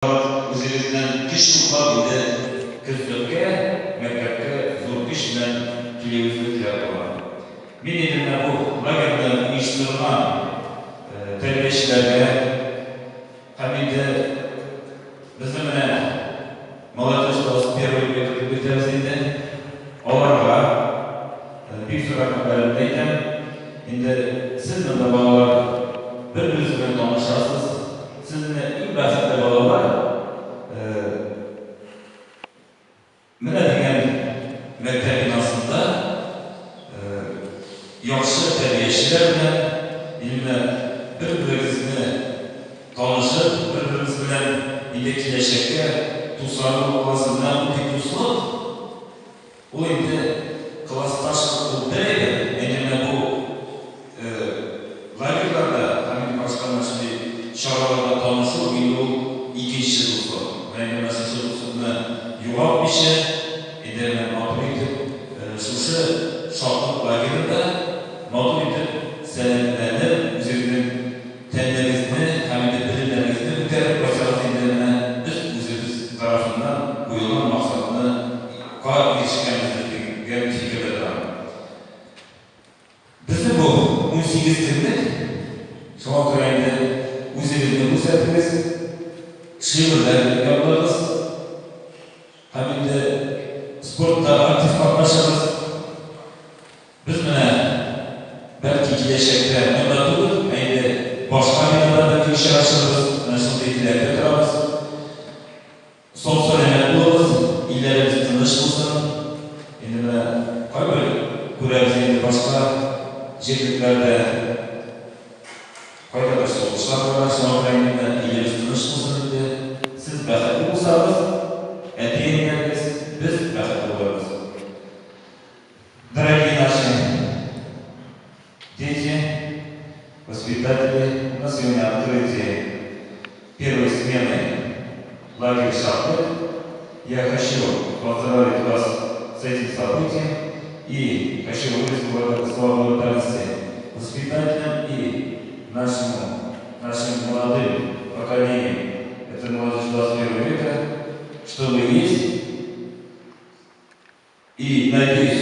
O'zingizdan qish uxlab edi, kuzga, maktabga zo'r qish bilan kelishni tilab qolaman. Men endi bu lagerda uyushtirilgan tarbiyachilariga hamda bizni bilan молодежь to'g'risida первый o'tamiz endi ularga bir so'roqlarni aytaman. Endi siz bunda bolalar bir-biringiz bilan tanishasiz. Sizni eng baxtli bolalar mana degan maktab binosida yaxshi tarbiyachilar bilan bir-biringizni tanishib, bir-biringiz bilan kelajakka to'sarlik olasizlar, bu to'sliq. U endi klassdosh o'tiradi. Endi bu lagerlarda hamda boshqa narsalar chorralarda tanışır, bu ikinci dostu. Ben mesela çocukluğumda yoğalmışım, ederim matematik, şuşu şartlık lagerinde matematik senetlerinin üzerinden tenderizini, hem de bilimlerimizini müterek başarılı indirme biz tarafından bu yolun maksatını kadar ilişkilerimizde fikir ederim. Bizim bu 18 yıllık şuna göre o'zingizga ko'rsatdingiz, she'rlar yodladingiz, hamda sportda aktiv qatnashamiz. Biz bilan balki kelajakda nima bo'lur, endi boshqa menalarda tekshirishimiz, mana shunday tilakda turamiz. Sog'-salomat bo'lamiz, illarimiz tinch bo'lsin. Endi mana qanday ko'ramiz, endi boshqa yerliklarda Qayda so'zlar bor, so'zlarni ileriz tinish bo'lsin. Siz baxtli bo'lsangiz, aytganingiz biz baxtli bo'lamiz. Дорогие наши дети, воспитатели, у нас сегодня открытие первой смены лагеря «Шахмат». Я хочу поздравить вас с этим событием и хочу выразить слова благодарности воспитателям и нашим молодым поколением, это молодежь 21 века, что вы есть. И надеюсь,